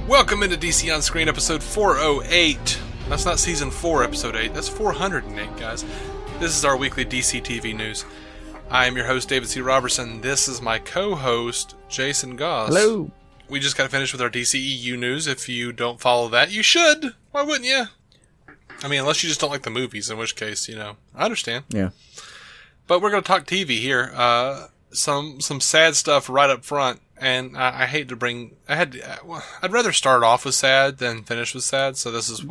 Welcome into DC On Screen episode 408. That's not season 4, episode 8. That's 408, guys. This is our weekly DCTV news. I am your host, David C. Robertson. This is my co-host, Jason Goss. Hello. We just got finished with our DCEU news. If you don't follow that, you should. Why wouldn't you? I mean, unless you just don't like the movies, in which case, I understand. Yeah. But we're going to talk TV here. Some sad stuff right up front. And I hate to bring... I'd rather start off with sad than finish with sad. So this is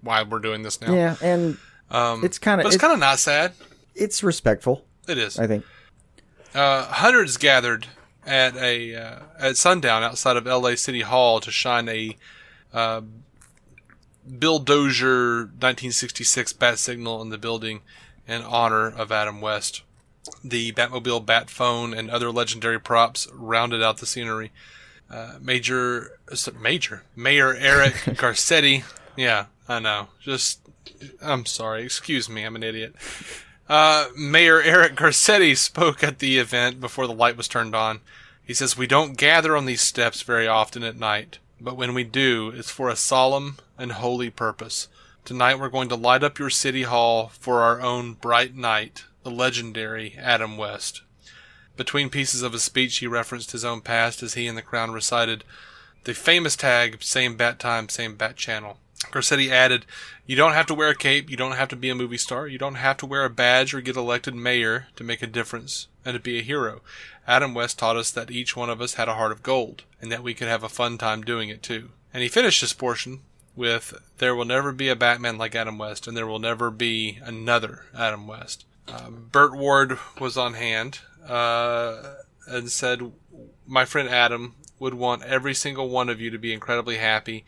why we're doing this now. Yeah, and it's kind of not sad. It's respectful. It is. I think. Hundreds gathered at sundown outside of LA City Hall to shine a Bill Dozier 1966 bat signal in the building in honor of Adam West. The Batmobile, Batphone, and other legendary props rounded out the scenery. Mayor Eric Garcetti. Yeah, I know. I'm sorry. Excuse me. I'm an idiot. Mayor Eric Garcetti spoke at the event before the light was turned on. He says, "We don't gather on these steps very often at night, but when we do, it's for a solemn and holy purpose. Tonight we're going to light up your city hall for our own bright knight, the legendary Adam West." Between pieces of his speech, he referenced his own past as he and the crowd recited the famous tag, "Same bat time, same bat channel." Garcetti added, "You don't have to wear a cape, you don't have to be a movie star, you don't have to wear a badge or get elected mayor to make a difference and to be a hero. Adam West taught us that each one of us had a heart of gold, and that we could have a fun time doing it too." And he finished his portion with, "There will never be a Batman like Adam West, and there will never be another Adam West." Burt Ward was on hand and said, "My friend Adam would want every single one of you to be incredibly happy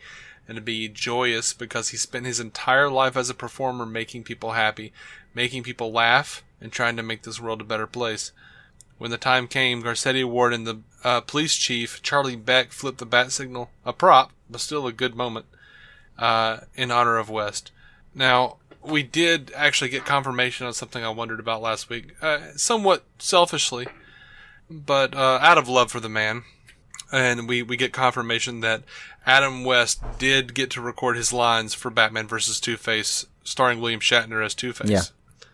and to be joyous because he spent his entire life as a performer making people happy, making people laugh, and trying to make this world a better place." When the time came, Garcetti, Ward, and the police chief, Charlie Beck, flipped the bat signal, a prop, but still a good moment, in honor of West. Now, we did actually get confirmation on something I wondered about last week, somewhat selfishly, but out of love for the man. And we get confirmation that Adam West did get to record his lines for Batman vs. Two-Face, starring William Shatner as Two-Face. Yeah.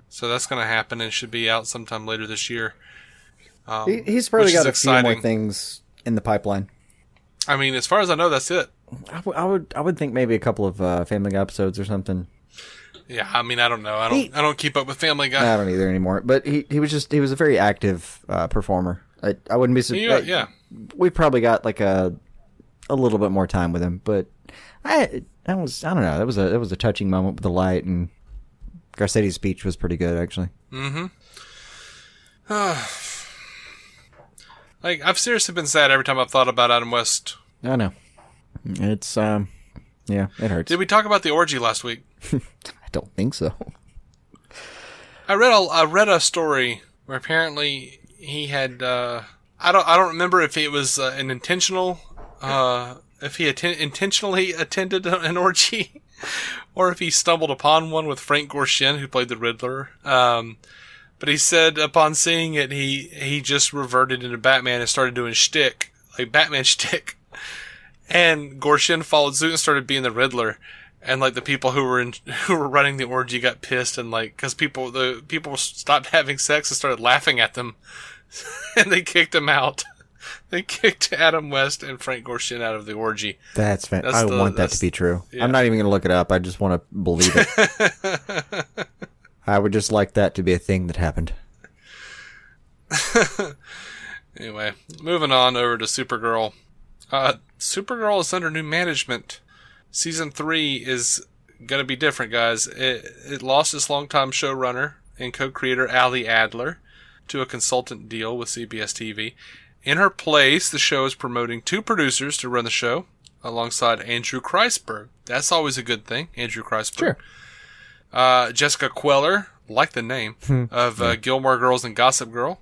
So that's going to happen and should be out sometime later this year. He's probably got a few more things in the pipeline. I mean, as far as I know, that's it. I would think maybe a couple of Family Guy episodes or something. Yeah, I mean, I don't know. I don't keep up with Family Guy. I don't either anymore. But he was a very active performer. I wouldn't be surprised. Yeah. We probably got like a little bit more time with him, but I don't know. That was a touching moment with the light, and Garcetti's speech was pretty good actually. Mm-hmm. Like, I've seriously been sad every time I've thought about Adam West. I know. It's yeah, it hurts. Did we talk about the orgy last week? I don't think so. I read a story where apparently he had I don't remember if it was an intentional if he intentionally attended an orgy or if he stumbled upon one with Frank Gorshin, who played the Riddler. But he said upon seeing it, he just reverted into Batman and started doing shtick, like Batman shtick. And Gorshin followed suit and started being the Riddler. And like the people who were running the orgy got pissed, and like because the people stopped having sex and started laughing at them, and they kicked him out. They kicked Adam West and Frank Gorshin out of the orgy. That's fantastic. I want that to be true. Yeah. I'm not even going to look it up. I just want to believe it. I would just like that to be a thing that happened. Anyway, moving on over to Supergirl. Supergirl is under new management. Season 3 is going to be different, guys. It lost its longtime showrunner and co-creator Ali Adler to a consultant deal with CBS TV. In her place, the show is promoting 2 producers to run the show alongside Andrew Kreisberg. That's always a good thing, Andrew Kreisberg. Sure. Jessica Queller, like the name, of Gilmore Girls and Gossip Girl.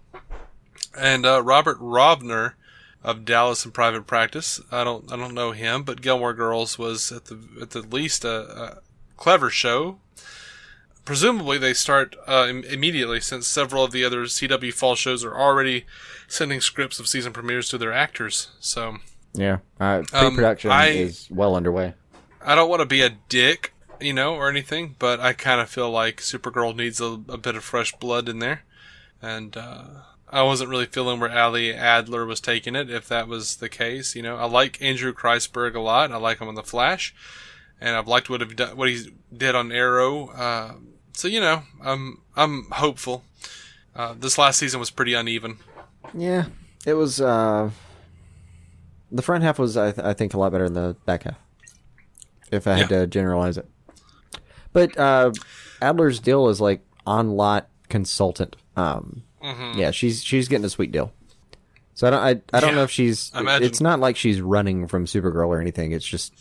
And Robert Robner of Dallas and Private Practice. I don't know him, but Gilmore Girls was at the least a clever show. Presumably they start immediately, since several of the other CW fall shows are already sending scripts of season premieres to their actors. So Yeah. Pre-production is well underway. I don't want to be a dick, or anything, but I kind of feel like Supergirl needs a bit of fresh blood in there. And I wasn't really feeling where Ali Adler was taking it, if that was the case. I like Andrew Kreisberg a lot. I like him on The Flash. And I've liked what he did on Arrow. So, I'm hopeful. This last season was pretty uneven. Yeah, it was. The front half was, I think, a lot better than the back half, if I had to generalize it. But Adler's deal is like on-lot consultant. Yeah, she's getting a sweet deal. So I don't know if she's. It's not like she's running from Supergirl or anything. It's just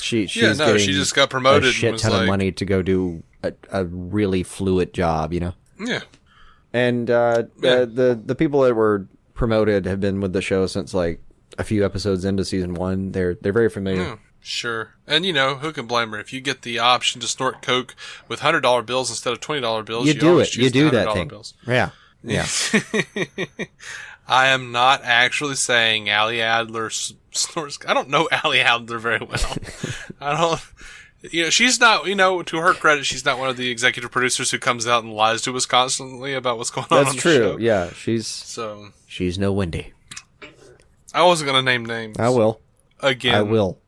she's she just got promoted. A shit ton of money to go do a really fluid job. Yeah. And the people that were promoted have been with the show since like a few episodes into season 1. They're very familiar. Yeah, sure. And who can blame her? If you get the option to snort coke with $100 bills instead of $20 bills, you do it. You do that thing. Bills. Yeah. I am not actually saying Ali Adler snorts. I don't know Ali Adler very well. I don't. She's not, to her credit, she's not one of the executive producers who comes out and lies to us constantly about what's going on the show. That's true, yeah. She's no Wendy. I wasn't going to name names. I will. Again. I will.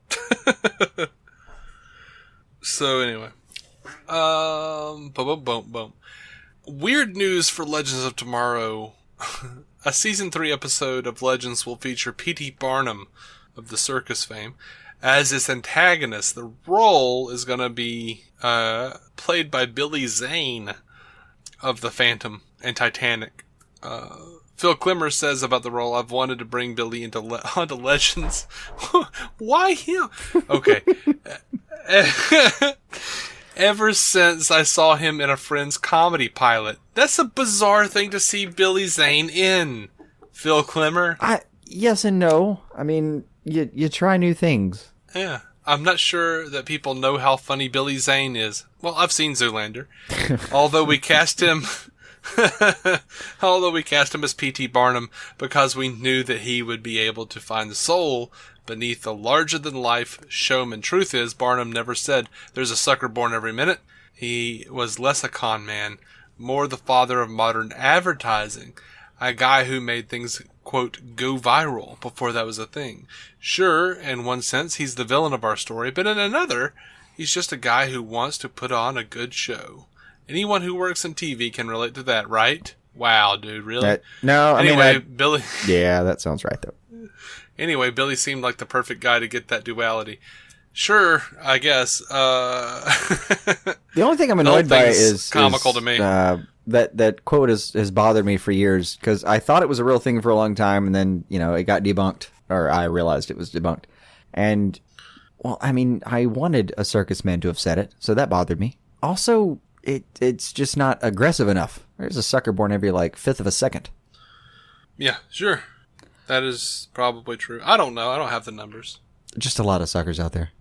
So, anyway. Boom. Weird news for Legends of Tomorrow. A Season 3 episode of Legends will feature P.T. Barnum of the circus fame as its antagonist. The role is going to be played by Billy Zane of The Phantom and Titanic. Phil Klimmer says about the role, "I've wanted to bring Billy onto Legends." Why him? Okay. Ever since I saw him in a Friends comedy pilot. That's a bizarre thing to see Billy Zane in, Phil Klimmer. Yes and no. I mean, you try new things. Yeah. I'm not sure that people know how funny Billy Zane is. Well, I've seen Zoolander. Although we cast him as P.T. Barnum because we knew that he would be able to find the soul beneath the larger-than-life showman. Truth is, Barnum never said, "There's a sucker born every minute." He was less a con man, more the father of modern advertising. A guy who made things, quote, go viral before that was a thing. Sure, in one sense, he's the villain of our story, but in another, he's just a guy who wants to put on a good show. Anyone who works in TV can relate to that, right? Wow, dude, really? Billy... Yeah, that sounds right, though. Anyway, Billy seemed like the perfect guy to get that duality. Sure, I guess. The only thing I'm annoyed by is comical to me. That quote has bothered me for years because I thought it was a real thing for a long time, and then it got debunked, or I realized it was debunked. And well, I mean, I wanted a circus man to have said it, so that bothered me. Also, it's just not aggressive enough. There's a sucker born every fifth of a second. Yeah, sure. That is probably true. I don't know. I don't have the numbers. Just a lot of suckers out there.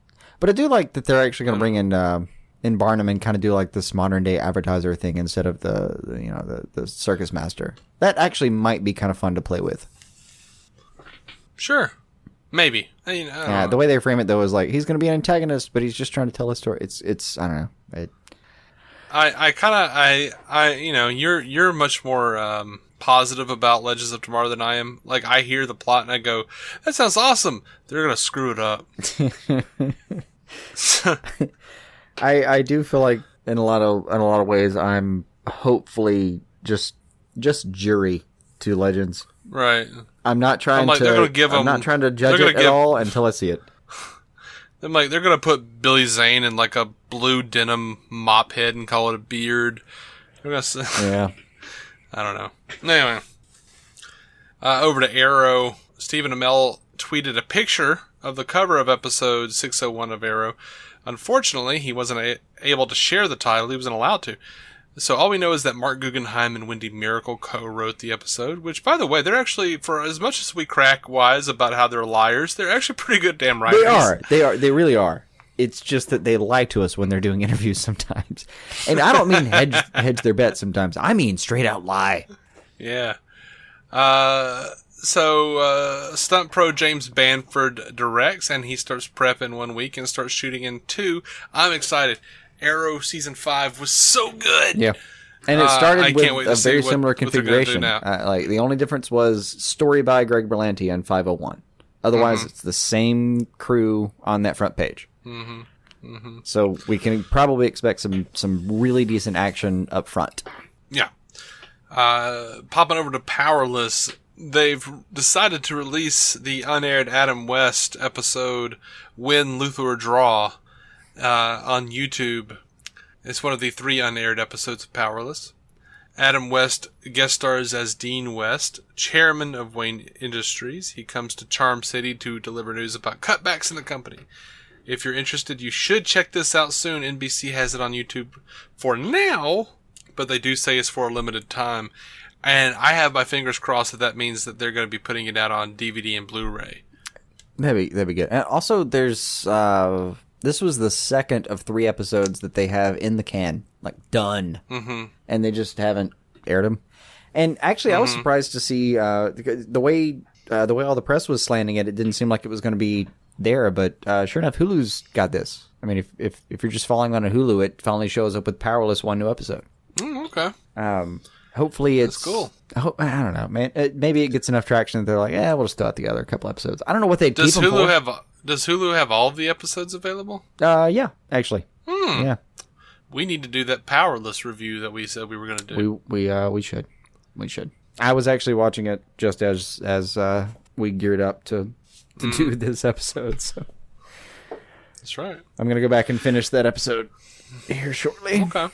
But I do like that they're actually going to bring in Barnum and kind of do like this modern day advertiser thing instead of the circus master. That actually might be kind of fun to play with. Sure. Maybe. The way they frame it though is like he's going to be an antagonist, but he's just trying to tell a story. It's I don't know. You're much more positive about Legends of Tomorrow than I am. Like, I hear the plot and I go, that sounds awesome. They're gonna screw it up. I do feel like in a lot of ways I'm hopefully just jury to Legends. Right. I'm not trying to judge it at all until I see it. They're gonna put Billy Zane in like a blue denim mop head and call it a beard. Yeah. I don't know. Anyway, over to Arrow. Stephen Amell tweeted a picture of the cover of episode 601 of Arrow. Unfortunately, he wasn't able to share the title. He wasn't allowed to. So all we know is that Mark Guggenheim and Wendy Miracle co-wrote the episode, which, by the way, they're actually, for as much as we crack wise about how they're liars, they're actually pretty good damn writers. They really are. It's just that they lie to us when they're doing interviews sometimes. And I don't mean hedge their bets sometimes. I mean straight out lie. Yeah. Stunt pro James Banford directs, and he starts prep in 1 week and starts shooting in 2. I'm excited. Arrow season 5 was so good. Yeah. And it started with a very similar what they're gonna do configuration. now. Like the only difference was story by Greg Berlanti on 501. Otherwise, it's the same crew on that front page. So we can probably expect some really decent action up front. Yeah. Popping over to Powerless, they've decided to release the unaired Adam West episode Win, Luthor, Draw on YouTube. It's one of the 3 unaired episodes of Powerless. Adam West guest stars as Dean West, chairman of Wayne Industries. He comes to Charm City to deliver news about cutbacks in the company. If you're interested, you should check this out soon. NBC has it on YouTube for now, but they do say it's for a limited time. And I have my fingers crossed that means that they're going to be putting it out on DVD and Blu-ray. That'd be good. And also, there's this was the second of 3 episodes that they have in the can, like done, and they just haven't aired them. And actually, I was surprised to see the way all the press was slanting it. It didn't seem like it was going to be there, but sure enough, Hulu's got this. I mean, if you're just following on a Hulu, it finally shows up with Powerless 1 new episode. Okay. Hopefully it's... That's cool. I don't know, man. Maybe it gets enough traction that they're like, we'll just throw out the other couple episodes. I don't know what they'd keep them for. Does Hulu have all of the episodes available? Yeah, actually. Yeah. We need to do that Powerless review that we said we were going to do. We should. I was actually watching it just as we geared up to do this episode. So that's right. I'm going to go back and finish that episode here shortly. Okay.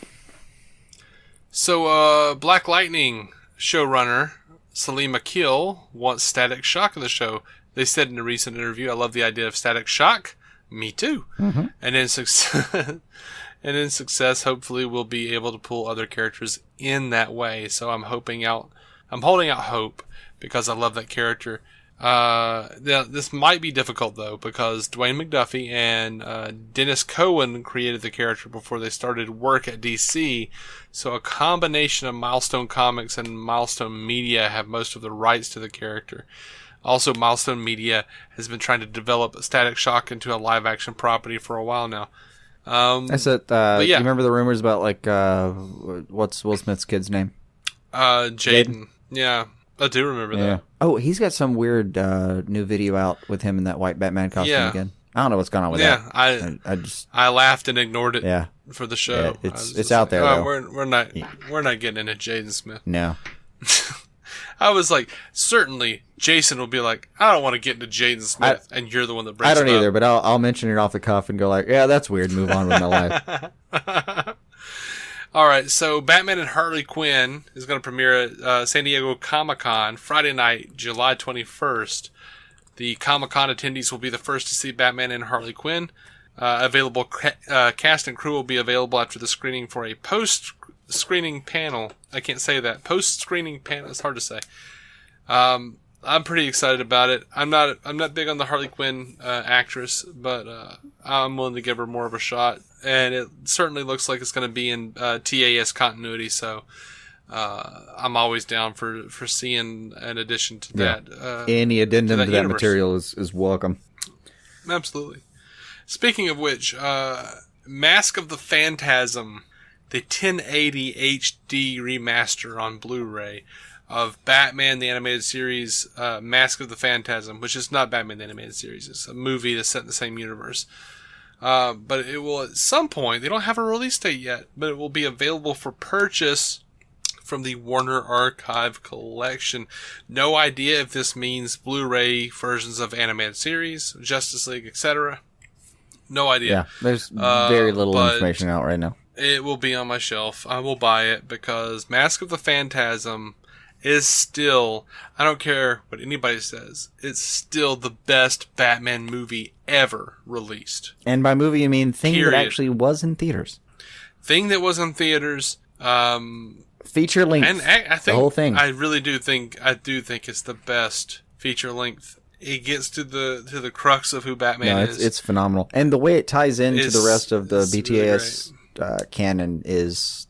So, Black Lightning showrunner Salim Akil wants Static Shock in the show. They said in a recent interview, "I love the idea of Static Shock. Me too." And in success, hopefully we'll be able to pull other characters in that way. So I'm holding out hope because I love that character. This might be difficult though, because Dwayne McDuffie and Dennis Cohen created the character before they started work at DC. So a combination of Milestone Comics and Milestone Media have most of the rights to the character. Also, Milestone Media has been trying to develop Static Shock into a live-action property for a while now. That's it. You remember the rumors about, like, what's Will Smith's kid's name? Jaden. Yeah, I do remember that. Oh, he's got some weird new video out with him in that white Batman costume again. I don't know what's going on with that. I laughed and ignored it for the show. Yeah, it's out there, though. We're not getting into Jaden Smith. No. I was like, certainly Jason will be like, I don't want to get into Jaden Smith, and you're the one that brings it up. I don't either, but I'll mention it off the cuff and go like, yeah, that's weird, move on with my life. All right, so Batman and Harley Quinn is going to premiere at San Diego Comic-Con Friday night, July 21st. The Comic-Con attendees will be the first to see Batman and Harley Quinn. Available cast and crew will be available after the screening for a post-screening panel. I can't say that. Post-screening panel. It's hard to say. I'm pretty excited about it. I'm not big on the Harley Quinn actress, but I'm willing to give her more of a shot. And it certainly looks like it's going to be in TAS continuity, so I'm always down for seeing an addition to that. Any addendum to that universe. material is welcome. Absolutely. Speaking of which, Mask of the Phantasm, the 1080 HD remaster on Blu-ray of Batman the Animated Series, Mask of the Phantasm, which is not Batman the Animated Series. It's a movie that's set in the same universe. But it will, at some point, they don't have a release date yet, but it will be available for purchase from the Warner Archive Collection. No idea if this means Blu-ray versions of Animated Series, Justice League, etc. No idea. Yeah, there's very little information out right now. It will be on my shelf. I will buy it because Mask of the Phantasm is still, I don't care what anybody says, it's still the best Batman movie ever released. And by movie, you mean thing that actually was in theaters. Thing that was in theaters. Feature length. And I think, the whole thing. I really do think it's the best feature length. It gets to the crux of who Batman is. It's phenomenal. And the way it ties into the rest of the BTAS really canon is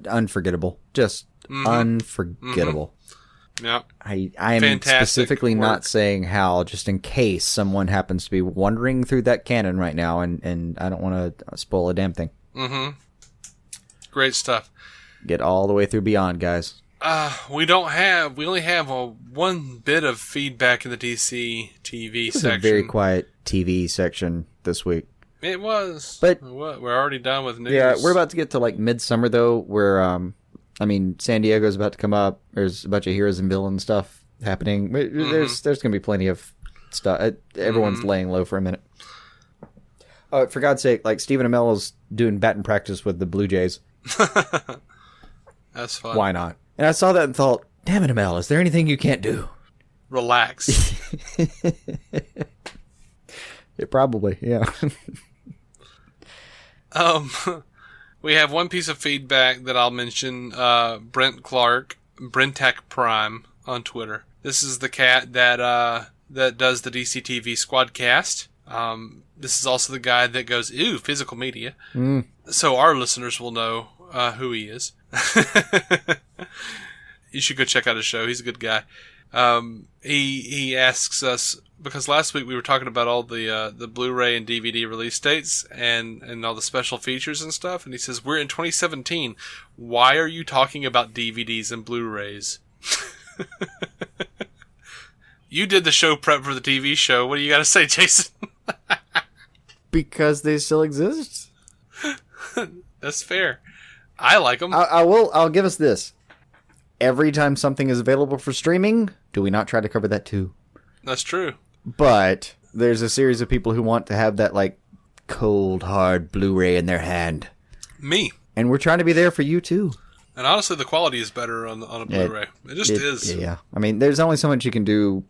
unforgettable. Just unforgettable. Yeah. I am Fantastic specifically work. not saying Hal, just in case someone happens to be wandering through that canon right now, and I don't want to spoil a damn thing. Mm-hmm. Great stuff. Get all the way through Beyond, guys. We only have one bit of feedback in the DCTV It was section. a very quiet TV section this week. It was. But we're already done with news. yeah, we're about to get to like Midsummer though, where San Diego's about to come up. There's a bunch of heroes and villain stuff happening. There's gonna be plenty of stuff. Everyone's laying low for a minute. Oh, for God's sake! Like Stephen Amell is doing batting practice with the Blue Jays. That's fun. Why not? And I saw that and thought, damn it, Amell, is there anything you can't do? Relax. It probably, yeah. We have one piece of feedback that I'll mention. Brent Clark, Brentech Prime on Twitter. This is the cat that does the DCTV Squadcast. This is also the guy that goes, ew, physical media. So our listeners will know who he is. You should go check out his show. He's a good guy. He asks us, because last week we were talking about all the Blu-ray and DVD release dates and all the special features and stuff, and he says, we're in 2017. Why are you talking about DVDs and Blu-rays? You did the show prep for the TV show. What do you got to say, Jason? Because they still exist. That's fair. I like them. I'll give us this. Every time something is available for streaming, do we not try to cover that too? That's true. But there's a series of people who want to have that like cold, hard Blu-ray in their hand. Me. And we're trying to be there for you too. And honestly, the quality is better on a Blu-ray. It just is. Yeah. I mean, there's only so much you can do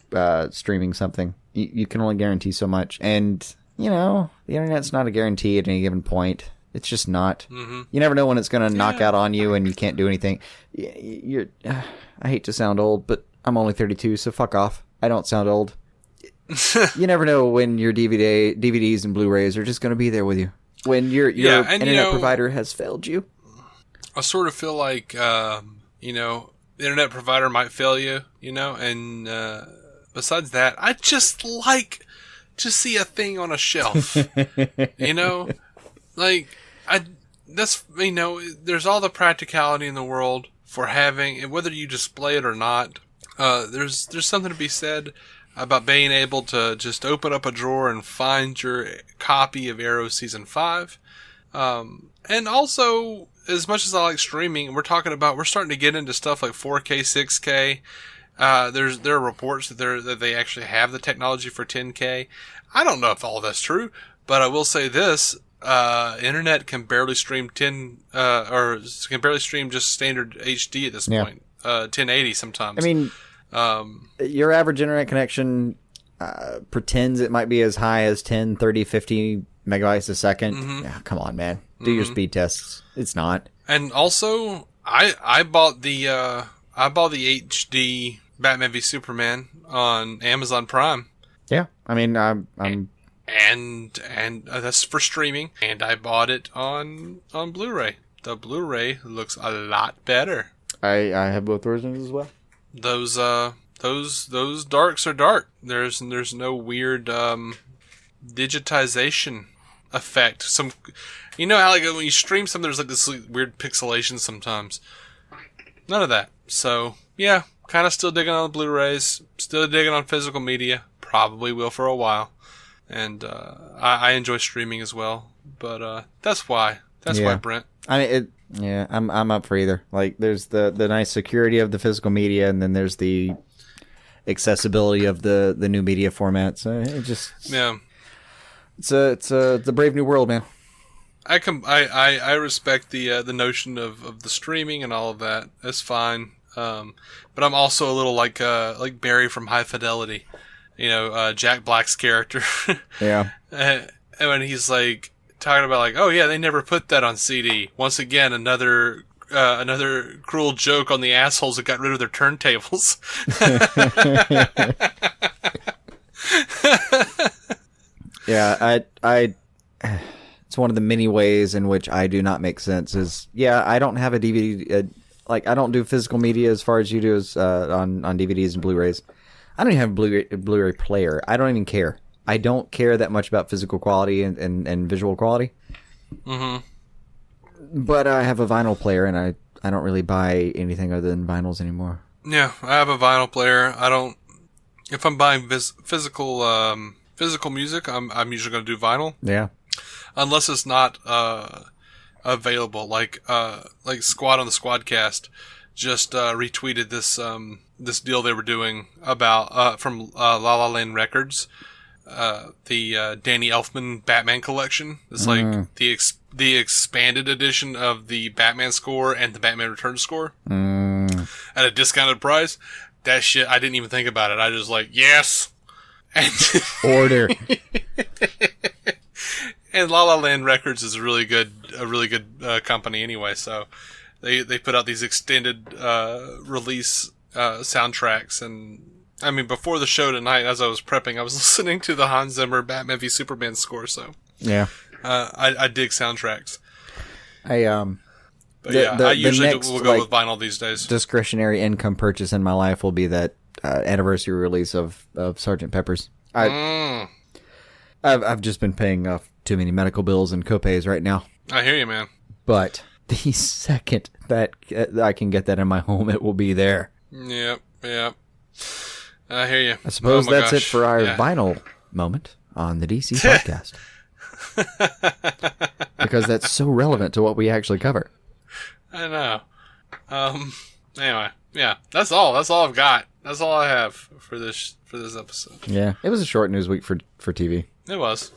streaming something. You can only guarantee so much. And, you know, the internet's not a guarantee at any given point. It's just not. Mm-hmm. You never know when it's going to knock out on you and you can't do anything. I hate to sound old, but I'm only 32, so fuck off. I don't sound old. You never know when your DVDs and Blu-rays are just going to be there with you. When your internet provider has failed you. I sort of feel like, the internet provider might fail you, and besides that, I just like to see a thing on a shelf, there's all the practicality in the world for having, and whether you display it or not, there's something to be said about being able to just open up a drawer and find your copy of Arrow Season 5. And also, as much as I like streaming, we're starting to get into stuff like 4K, 6K. There are reports that they actually have the technology for 10K. I don't know if all that's true, but I will say this: internet can barely stream can barely stream just standard HD at this point. 1080 sometimes. I mean, your average internet connection pretends it might be as high as 10, 30, 50 megabytes a second. Mm-hmm. Yeah, come on, man. Do your speed tests. It's not. And also, I bought the HD Batman v Superman on Amazon Prime. Yeah, I mean, I'm and that's for streaming. And I bought it on Blu-ray. The Blu-ray looks a lot better. I have both versions as well. Those darks are dark. There's no weird digitization effect. You know how like when you stream something, there's like this weird pixelation sometimes. None of that. So yeah, kind of still digging on the Blu-rays, still digging on physical media. Probably will for a while, and I enjoy streaming as well. But that's why. That's why, Brent. I mean, I'm up for either. Like, there's the nice security of the physical media, and then there's the accessibility of the new media formats. It's a brave new world, man. I respect the notion of the streaming and all of that. That's fine. But I'm also a little like Barry from High Fidelity, Jack Black's character. Yeah. And when he's like talking about like, oh yeah, they never put that on CD. Once again, another cruel joke on the assholes that got rid of their turntables. Yeah, I it's one of the many ways in which I do not make sense is, I don't have a DVD, like I don't do physical media as far as you do as on DVDs and Blu-rays. I don't even have a Blu-ray player. I don't even care. I don't care that much about physical quality and visual quality. Mm-hmm. But I have a vinyl player, and I don't really buy anything other than vinyls anymore. Yeah, I have a vinyl player. I don't. If I'm buying physical music, I'm usually going to do vinyl. Yeah. Unless it's not available, like Squad on the Squadcast just retweeted this deal they were doing about from La La Land Records, the Danny Elfman Batman collection. It's like the expanded edition of the Batman score and the Batman Returns score at a discounted price. That shit, I didn't even think about it. I just like, yes, and order. And La La Land Records is a really good company anyway. So they put out these extended release soundtracks, and I mean before the show tonight, as I was prepping, I was listening to the Hans Zimmer Batman v Superman score. So yeah, I dig soundtracks. I usually will go with vinyl these days. Discretionary income purchase in my life will be that anniversary release of Sgt. Pepper's. I've just been paying off too many medical bills and copays right now. I hear you, man. But the second that I can get that in my home, it will be there. Yep. I hear you. I suppose that's it for our vinyl moment on the DC podcast. Because that's so relevant to what we actually cover. I know. Anyway, yeah, that's all. That's all I've got. That's all I have for this episode. Yeah, it was a short news week for TV. It was.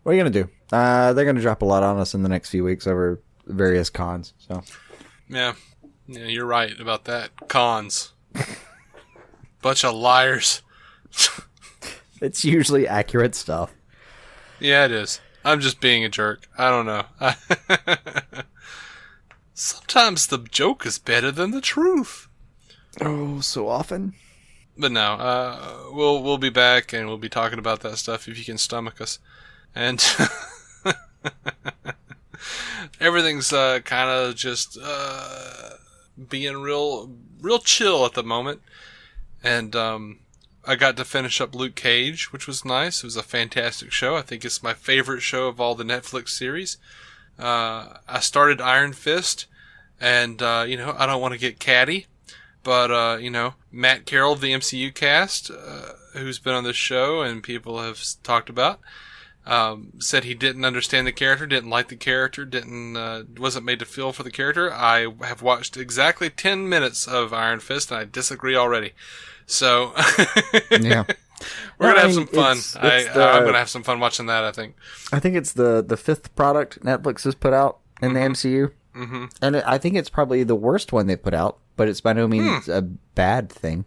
What are you gonna do? They're gonna drop a lot on us in the next few weeks over various cons. So. Yeah, you're right about that. Cons. Bunch of liars. It's usually accurate stuff. Yeah, it is. I'm just being a jerk. I don't know. Sometimes the joke is better than the truth. Oh, so often. But no, we'll be back and we'll be talking about that stuff if you can stomach us. And everything's kind of just being real chill at the moment. And I got to finish up Luke Cage, which was nice. It was a fantastic show. I think it's my favorite show of all the Netflix series. I started Iron Fist, and I don't want to get catty, but Matt Carroll of the MCU cast, who's been on this show and people have talked about, said he didn't understand the character, didn't like the character, wasn't made to feel for the character. I have watched exactly 10 minutes of Iron Fist, and I disagree already. So, yeah. We're going to have some fun. I'm going to have some fun watching that, I think. I think it's the fifth product Netflix has put out in the MCU. Mm-hmm. And I think it's probably the worst one they put out, but it's by no means a bad thing.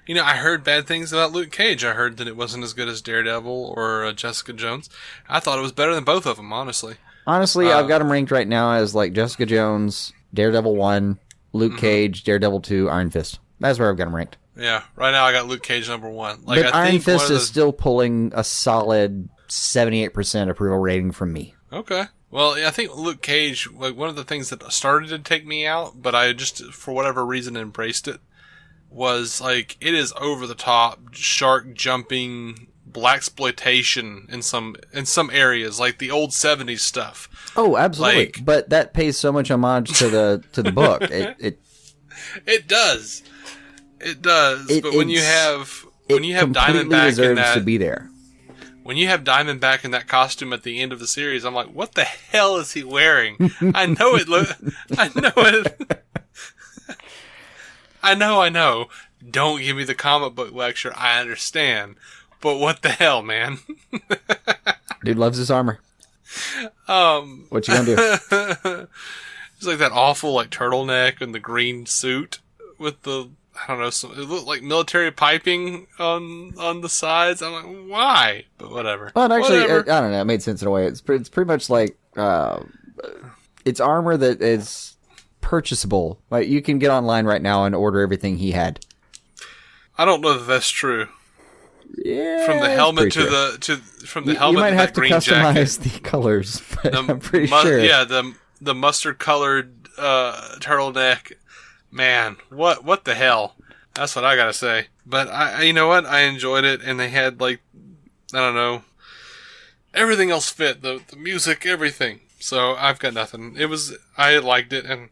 I heard bad things about Luke Cage. I heard that it wasn't as good as Daredevil or Jessica Jones. I thought it was better than both of them, honestly. Honestly, I've got them ranked right now as like Jessica Jones, Daredevil 1, Luke Cage, Daredevil 2, Iron Fist. That's where I've got them ranked. Yeah, right now I got Luke Cage number 1. But Iron Fist is still pulling a solid 78% approval rating from me. Okay. Well, I think Luke Cage, like one of the things that started to take me out, but I just, for whatever reason, embraced it, was like, it is over the top, shark jumping, blaxploitation in some areas, like the old 70s stuff. Oh, absolutely. But that pays so much homage to the book. It does. It does. But when you have Diamondback in that, to be there. When you have Diamondback in that costume at the end of the series, I'm like, what the hell is he wearing? I know it. I know. Don't give me the comic book lecture. I understand. But what the hell, man? Dude loves his armor. What you gonna do? It's like that awful turtleneck and the green suit with the, I don't know, it looked like military piping on the sides. I'm like, why? But whatever. Well, actually, I don't know. It made sense in a way. It's pretty much like it's armor that is purchasable. Like you can get online right now and order everything he had. I don't know that that's true. Yeah, from the helmet to the helmet. You might to have to green customize jacket. the colors, but I'm pretty sure. Yeah, the mustard colored turtleneck. Man, what the hell? That's what I gotta say. But I you know what? I enjoyed it, and they had, like, I don't know, everything else fit. The music, everything. So I've got nothing. I liked it, and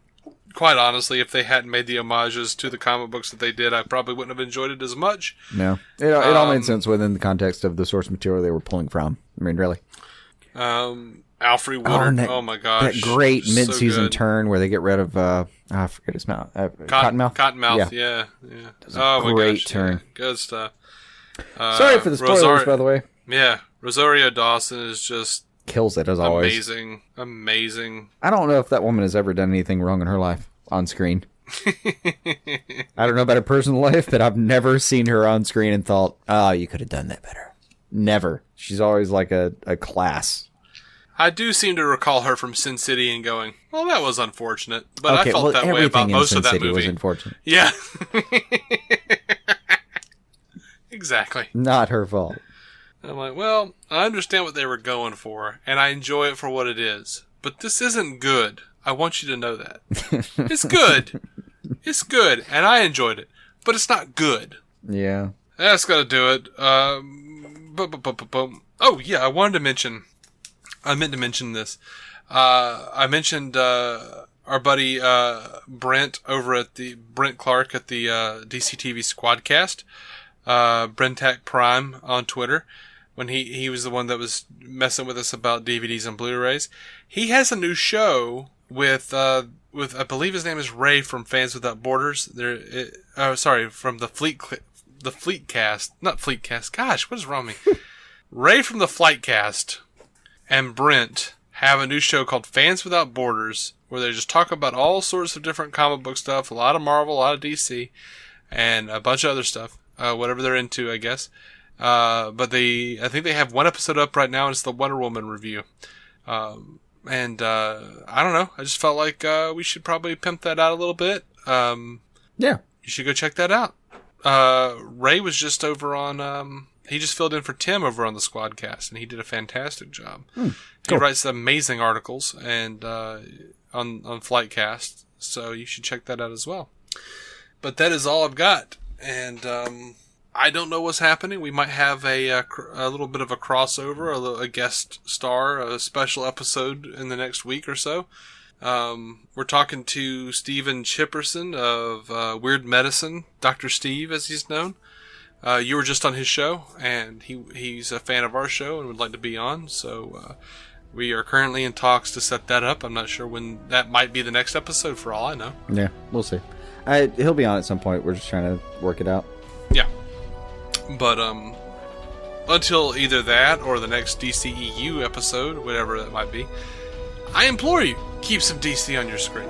quite honestly, if they hadn't made the homages to the comic books that they did, I probably wouldn't have enjoyed it as much. No. It all made sense within the context of the source material they were pulling from. I mean, really. Alfred Woodard. Oh my gosh. That great mid-season turn where they get rid of, I forget his mouth. Cottonmouth? Cottonmouth, yeah. Oh my great gosh. turn. Yeah. Good stuff. Sorry for the spoilers, by the way. Yeah. Rosario Dawson is just... kills it, as always. Amazing. I don't know if that woman has ever done anything wrong in her life on screen. I don't know about her personal life, but I've never seen her on screen and thought, oh, you could have done that better. Never. She's always like a class. I do seem to recall her from Sin City and going, well, that was unfortunate. But I felt that way about most of that movie. Was unfortunate. Yeah. Exactly. Not her fault. I'm like, well, I understand what they were going for, and I enjoy it for what it is. But this isn't good. I want you to know that. It's good. It's good, and I enjoyed it. But it's not good. Yeah. That's got to do it. Oh, yeah, I meant to mention this. I mentioned our buddy Brent over at Brent Clark at the DCTV Squadcast. Brentac Prime on Twitter, when he was the one that was messing with us about DVDs and Blu-rays. He has a new show with I believe his name is Ray from Fans Without Borders. From the FliteCast, not FleetCast. Gosh, what is wrong with me? Ray from the FliteCast and Brent have a new show called Fans Without Borders, where they just talk about all sorts of different comic book stuff, a lot of Marvel, a lot of DC, and a bunch of other stuff. Whatever they're into, I guess. But I think they have one episode up right now, and it's the Wonder Woman review. I don't know. I just felt like we should probably pimp that out a little bit. Yeah. You should go check that out. Ray was just over on... he just filled in for Tim over on the Squadcast, and he did a fantastic job. Cool. He writes amazing articles and on FliteCast, so you should check that out as well. But that is all I've got. And I don't know what's happening. We might have a little bit of a crossover, a guest star, a special episode in the next week or so. We're talking to Stephen Chipperson of Weird Medicine, Dr. Steve as he's known. You were just on his show, and he's a fan of our show and would like to be on. So we are currently in talks to set that up. I'm not sure when that might be the next episode for all I know. Yeah, we'll see. He'll be on at some point. We're just trying to work it out. Yeah. But until either that or the next DCEU episode, whatever that might be, I implore you, keep some DC on your screen.